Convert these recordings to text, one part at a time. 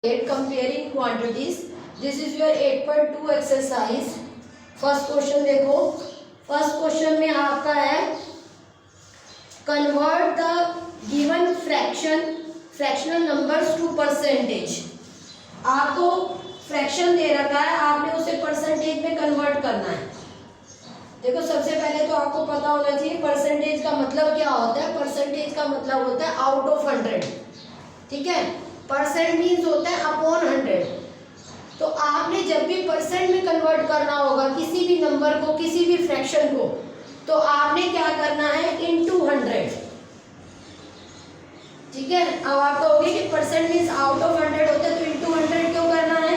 Comparing quantities. This is your 8.2 exercise. First question देखो. First question में आपका है convert the given fractional numbers to percentage. आपको fraction दे रखा है, आपने उसे परसेंटेज में कन्वर्ट करना है. देखो सबसे पहले तो आपको पता होना चाहिए परसेंटेज का मतलब क्या होता है. परसेंटेज का मतलब होता है आउट ऑफ 100. ठीक है, परसेंट मीन्स होता है अपॉन 100. तो आपने जब भी परसेंट में कन्वर्ट करना होगा किसी भी नंबर को, किसी भी फ्रैक्शन को, तो आपने क्या करना है इनटू 100. ठीक है, अब आप कहोगे कि परसेंट मीन्स आउट ऑफ 100 होता है तो इनटू 100 क्यों करना है.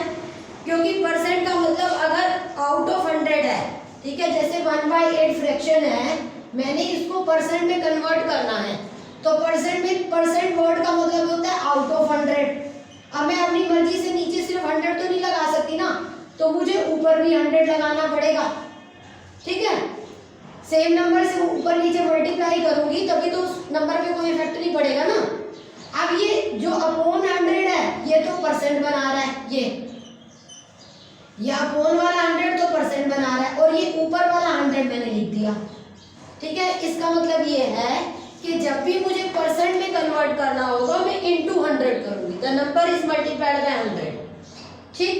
क्योंकि परसेंट का मतलब अगर आउट ऑफ 100 है, ठीक है, जैसे 1/8 फ्रैक्शन है, मैंने इसको परसेंट में कन्वर्ट करना है तो परसेंट में परसेंट वर्ड का मतलब होता है आउट ऑफ 100. अब मैं अपनी मर्जी से नीचे सिर्फ 100 तो नहीं लगा सकती ना, तो मुझे ऊपर भी 100 लगाना पड़ेगा. ठीक है, सेम नंबर से ऊपर नीचे मल्टीप्लाई करूंगी तभी तो उस नंबर पे कोई इफेक्ट नहीं पड़ेगा ना. अब ये जो अपॉन 100 है ये तो परसेंट बना रहा है, ये अपॉन वाला 100 तो परसेंट बना रहा है और ये ऊपर वाला 100 मैंने लिख दिया. ठीक है, इसका मतलब ये है कि जब भी मुझे परसेंट में कन्वर्ट करना होगा मैं इनटू 100 करूंगी. The number is multiplied by 100. ठीक,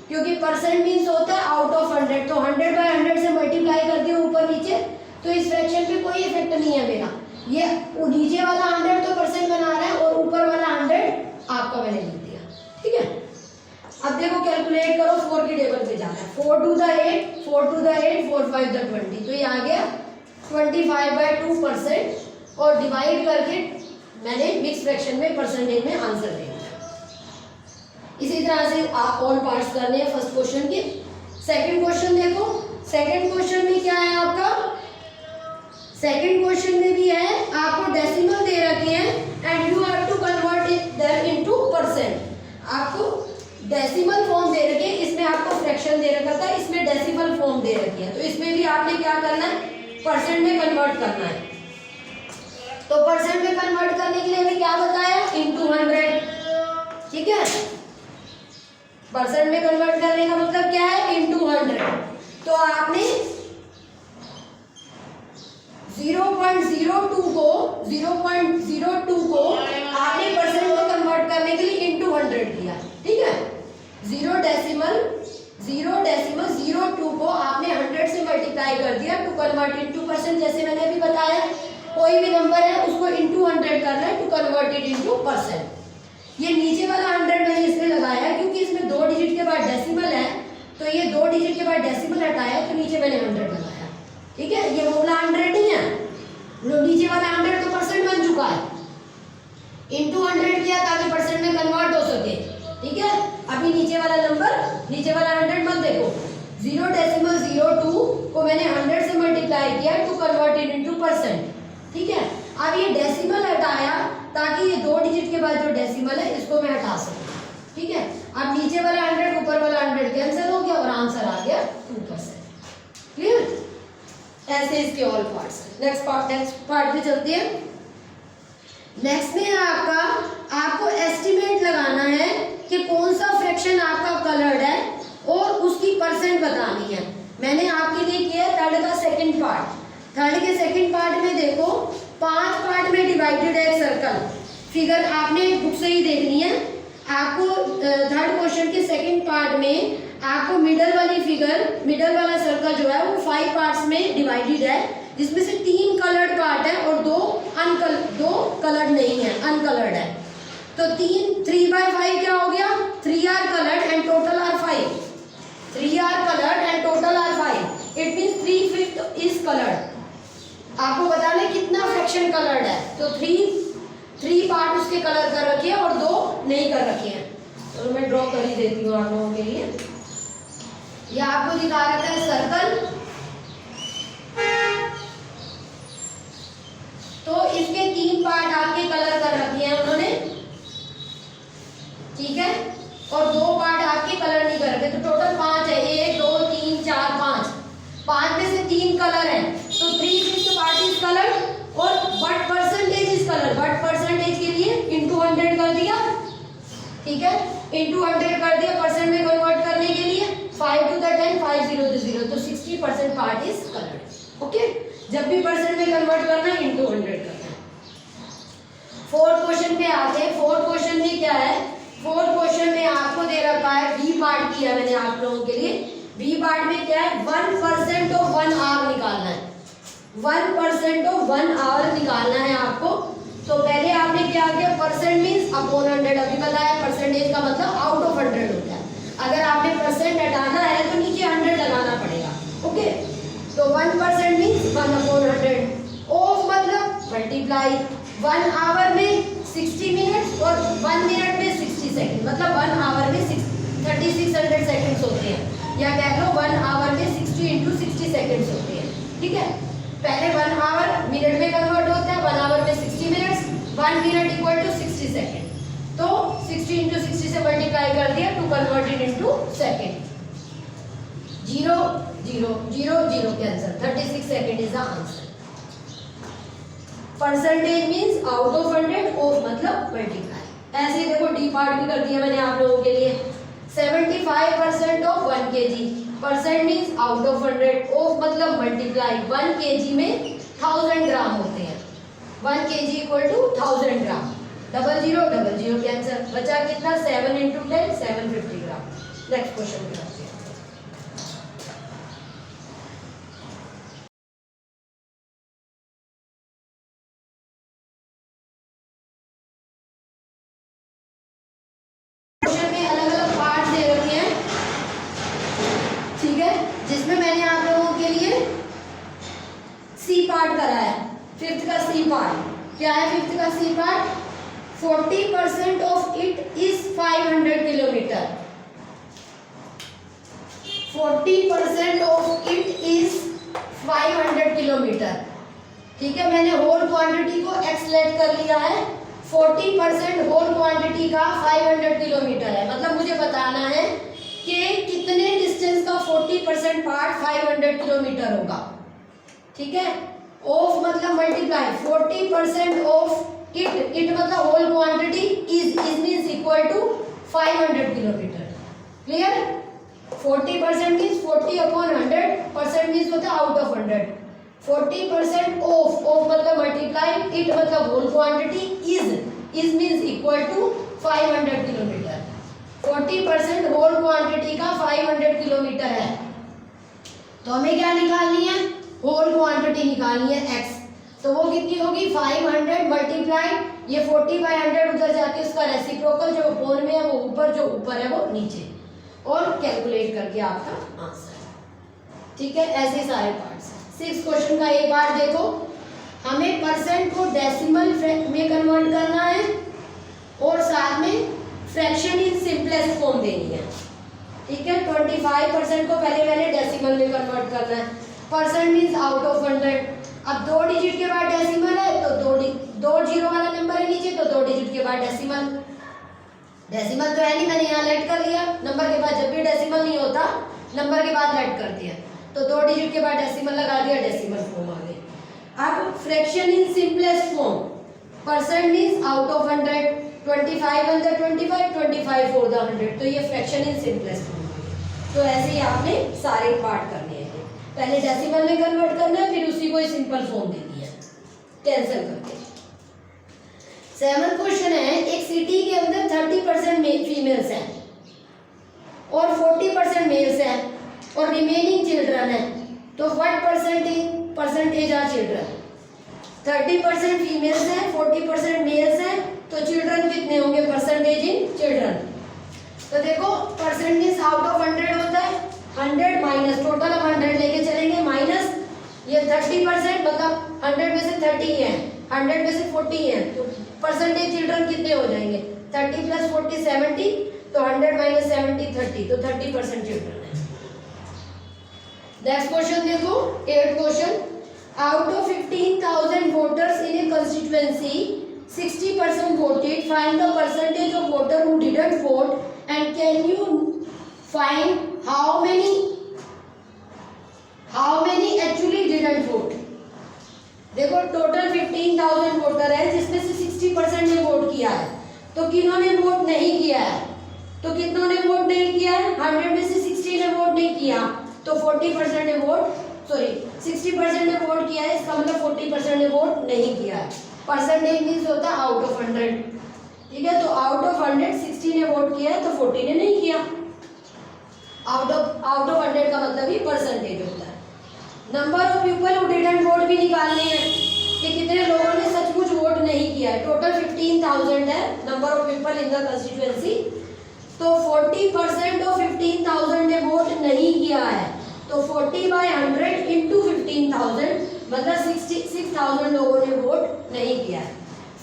क्योंकि परसेंट मींस होता है आउट ऑफ 100, तो 100/100 से मल्टीप्लाई कर दिया ऊपर नीचे, तो इस फ्रैक्शन पे कोई इफेक्ट नहीं है मेरा. ये नीचे वाला 100 तो परसेंट बना रहा है और ऊपर वाला 100 आपका मैंने लिख दिया. ठीक है, अब देखो कैलकुलेट करो. 4 की टेबल पे जाना है. 4 to the 8, 4 to the 8, 4 5 the 20, तो ये आ गया 25/2% और डिवाइड करके मैंने मिक्स फ्रैक्शन में परसेंटेज में आंसर दे दिया. इसी तरह से आप ऑल पार्ट्स करने हैं फर्स्ट क्वेश्चन के. सेकंड क्वेश्चन देखो. सेकंड क्वेश्चन में क्या है आपका. सेकंड क्वेश्चन में भी है आपको डेसिमल दे रखे हैं and you have to convert them into percent. आपको डेसिमल फॉर्म दे रखे हैं, इसमें आपको फ्रैक्शन दे रखा था, इसमें डेसिमल फॉर्म दे रखी है, तो इसमें भी आपने क्या करना है परसेंट में कन्वर्ट करना है. तो परसेंट में कन्वर्ट करने के लिए हमें क्या बताया इनटू 100. ठीक है, परसेंट में कन्वर्ट करने का मतलब क्या है इनटू 100. तो आपने 0.02 को आपने परसेंट में कन्वर्ट करने के लिए इनटू 100 किया. ठीक है, 0.02 को आपने 100 से मल्टीप्लाई कर दिया टू कन्वर्ट इनटू परसेंट. जैसे मैंने अभी बताया कोई भी नंबर है उसको इनटू 100 करना है to convert it into percent. ये नीचे वाला 100 मैंने इसमें लगाया क्योंकि इसमें 2 डिजिट के बाद डेसिमल है, तो ये 2 डिजिट के बाद डेसिमल हटाया तो नीचे मैंने 100 लगाया. ठीक है, ये वो वाला 100 नहीं है, नीचे वाला 100 तो परसेंट बन चुका है. इनटू 100 किया ताकि परसेंट में कन्वर्ट हो सके. ठीक है, अभी नीचे वाला नंबर, नीचे वाला 100 मत देखो. 0.02 को मैंने 100 से मल्टीप्लाई किया to convert it into percent. ठीक है, अब ये डेसिमल हटाया ताकि ये 2 डिजिट के बाद जो डेसिमल है इसको मैं हटा सकूं. ठीक है, अब नीचे वाला 100 ऊपर वाला 100 कैंसिल हो गया और आंसर आ गया 2%. क्लियर, ऐसे इसके ऑल पार्ट्स. नेक्स्ट पार्ट में चलते हैं. नेक्स्ट में आपको एस्टिमेट लगाना है कि कौन सा फ्रैक्शन आपका कलर्ड है और उसकी परसेंट बतानी है. मैंने आपके लिए किया थर्ड का सेकंड पार्ट. थर्ड के सेकंड पार्ट में देखो 5 पार्ट में डिवाइडेड है एक सर्कल. फिगर आपने बुक से ही देखनी है. आपको थर्ड क्वेश्चन के सेकंड पार्ट में आपको मिडल वाला सर्कल जो है वो 5 पार्ट्स में डिवाइडेड है, जिसमें से 3 कलर्ड पार्ट है और 2 कलर्ड नहीं है, अनकलर्ड है. तो 3/5 क्या हो गया 3 are coloured and total are 5. 3 are coloured and total are 5. It means 3/5 is coloured. आपको बताना है कितना फ्रैक्शन कलर्ड है, तो 3 पार्ट उसके कलर कर रखे हैं और 2 नहीं कर रखे हैं. तो मैं ड्रॉ कर ही देती हूँ आप लोगों के लिए. ये आपको दिखा रखा है सर्कल, तो इसके 3 पार्ट आपके कलर कर रखे हैं उन्होंने. ठीक है, और 2 पार्ट आपके कलर नहीं कर रखे, तो टोटल 5 है. 1 2 3 4 5. 5 में से 3 कलर हैं, तो 3/5 पार्ट इज कलर और but percentage is colour. But percentage के लिए इनटू 100 कर दिया. ठीक है, इंटू 100 कर दिया परसेंट में कन्वर्ट करने के लिए, 5 to the 10, 5 0 to 0, तो 60% पार्ट इज कलर्ड। ओके, जब भी परसेंट में कन्वर्ट करना है इंटू 100 करना है। फोर्थ क्वेश्चन पे आते हैं। फोर्थ क्वेश्चन में क्या है, फोर्थ क्वेश्चन में आपको दे रखा है, बी पार्ट किया मैंने आप लोगों के लिए। बी पार्ट में क्या है, 1% ऑफ 1 आवर निकालना है, 1% ऑफ 1 आवर निकालना है आपको। तो पहले आपने क्या किया, परसेंट मींस अपॉन 100, अभी बताया परसेंटेज का मतलब आउट ऑफ 100 होता है। अगर आपने परसेंट हटाना है तो नीचे 100 लगाना पड़ेगा। ओके, तो 1% मींस 1/100, ऑफ मतलब मल्टीप्लाई, 1 आवर में 60 मिनट और 1 मिनट में 60 सेकंड, मतलब 1 आवर में 3600 सेकंड्स होते हैं, या कह लो 1 आवर में 60 × 60 सेकंड्स होते हैं। ठीक है, पहले 1 आवर मिनट में कन्वर्ट होता है, 1 आवर में 60 minutes, 1 minute equal to 60 second, तो 60 × 60 से मल्टीप्लाई कर दिया to convert it into second. 0 0 0 0 cancel, 36 second is the answer. Percentage means out of 100, of मतलब मल्टीप्लाई। ऐसे ही देखो डी पार्ट भी कर दिया मैंने आप लोगों के लिए। 75% of 1 kg, percent means out of 100, of मतलब मल्टीप्लाई। 1 kg में 1000 ग्राम होते हैं, 1 kg equal to 1000 gram. 00 00 cancel, बचा कितना, 7 × 10 750 ग्राम। नेक्स्ट क्वेश्चन पे आते हैं। क्वेश्चन में अलग अलग पार्ट दे रखे हैं, ठीक है, जिसमें मैंने आप लोगों के लिए सी पार्ट करा है। फिफ्थ का सी पार्ट क्या है, फिफ्थ का सी part, 40% of it is 500 kilometre, 40% of it is 500 kilometre. ठीक है, मैंने होल क्वांटिटी को एक्सलेट कर लिया है। 40% होल क्वांटिटी का 500 किलोमीटर है, मतलब मुझे बताना है कि कितने डिस्टेंस का 40% पार्ट 500 किलोमीटर होगा। ठीक है, ऑफ मतलब मल्टीप्लाई, 40% ऑफ इट मतलब whole quantity, is means equal to 500 kilometre. Clear, 40% means 40/100, percent means होता है आउट ऑफ 100। 40% ऑफ मतलब मल्टीप्लाई, इट मतलब whole quantity, is means equal to 500 kilometre. 40% whole quantity का 500 किलोमीटर है, तो हमें क्या निकालनी है, होल क्वांटिटी निकालनी है x। तो वो कितनी होगी, 500 मल्टीप्लाई, ये 40/100 उधर जाके उसका रेसिप्रोकल जो अपोन में है वो ऊपर, जो ऊपर है वो नीचे, और कैलकुलेट करके आपका आंसर। ठीक है, ऐसे सारे पार्ट्स। 6 क्वेश्चन का एक पार्ट देखो, हमें परसेंट को डेसिमल में कन्वर्ट करना है और साथ में फ्रैक्शन इन सिंपलेस्ट फॉर्म देनी है। ठीक है, 25% को पहले मैंने डेसिमल में कन्वर्ट करना है। Percent means out of 100। अब 2 डिजिट के बाद डेसिमल है तो 2 जीरो वाला नंबर है नीचे, तो 2 डिजिट के बाद डेसिमल। डेसिमल तो है नहीं, मैंने यहाँ लेट कर लिया। नंबर के बाद जब भी डेसिमल नहीं होता, नंबर के बाद लेट कर दिया, तो 2 डिजिट के बाद डेसिमल लगा दिया, डेसिमल फॉर्म आ गई। अब fraction in simplest form, percent means out of 100, 25 × 25, 25 for the 100, तो ये फ्रैक्शन इन सिंपलेस्ट फॉर्म। तो ऐसे ही आपने सारे पार्ट करने हैं, पहले डेसिमल में कन्वर्ट करना है, फिर उसी को ही सिंपल फॉर्म दे दिया कैंसिल करके। 7th क्वेश्चन है, एक सिटी के अंदर 30% फीमेल्स हैं और 40% मेल्स हैं और रिमेनिंग चिल्ड्रन है, तो what percentage are children. 30% females हैं, 40% मेल्स हैं, तो चिल्ड्रन कितने होंगे, परसेंटेज इन चिल्ड्रन। तो देखो परसेंटेज आउट ऑफ 100 होता है, 100 माइनस टोटल हम 100 लेके चलेंगे, माइनस ये 30% मतलब 100 में से 30 है, 100 में से 40 है, तो परसेंटेज चिल्ड्रन कितने हो जाएंगे, 30 + 40 70, तो 100 - 70 30, तो 30% चिल्ड्रन है। नेक्स्ट क्वेश्चन देखो, 8th question, out of 15,000 voters in A constituency 60% voted, find the percentage of voter who didn't vote, and can you find how many actually didn't vote। देखो total 15,000 voter है, जिसमें से 60% ने vote किया है, तो किन्होंने vote नहीं किया है, तो कितनों ने वोट नहीं किया है? 100 में से 60 ने वोट नहीं किया, तो 40% ने वोट, सॉरी 60% ने वोट किया है, इसका मतलब 40% ने वोट नहीं किया है। परसेंटेज मींस होता है आउट ऑफ 100, ठीक है। तो आउट ऑफ 100 60 ने वोट किया है तो 40 ने नहीं किया। आउट ऑफ 100 का मतलब ही परसेंटेज होता है। Number of people who didn't vote भी निकालने हैं कि कितने लोगों ने सचमुच वोट नहीं किया है। टोटल 15,000 है number of people in the constituency, तो 40% ऑफ 15,000 ने वोट नहीं किया है, तो 40/100 इंटू 15,000 मतलब 66,000 लोगों ने वोट नहीं किया है।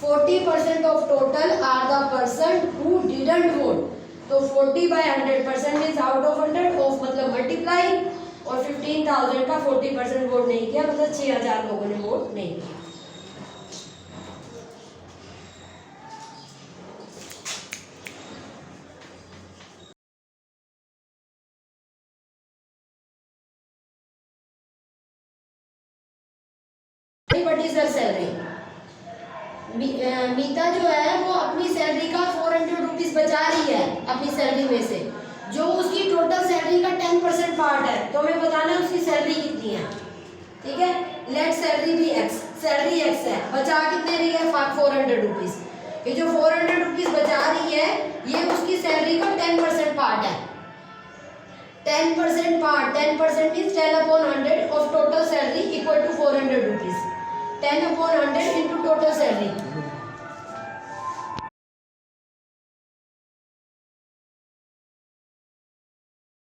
40% of total are the person who didn't vote, तो 40/100% मींस आउट ऑफ 100, ऑफ मतलब मल्टीप्लाई, और 15,000 का 40% वोट नहीं किया मतलब 6,000 लोगों ने वोट नहीं किया। सैलरी मीता जो है वो अपनी सैलरी का 400 रुपीज बचा रही है अपनी सैलरी में से, जो उसकी टोटल सैलरी का 10% पार्ट है, तो हमें बताना है उसकी सैलरी कितनी है, ठीक है। लेट सैलरी भी एक्स, सैलरी एक्स है, बचा कितने रही है 400 रुपीज। ये जो 400 रुपीज बचा रही है ये उसकी सैलरी का 10% पार्ट है। 10% part, 10% means 10/100 of total salary equal to 400 rupees. 10/100 into total salary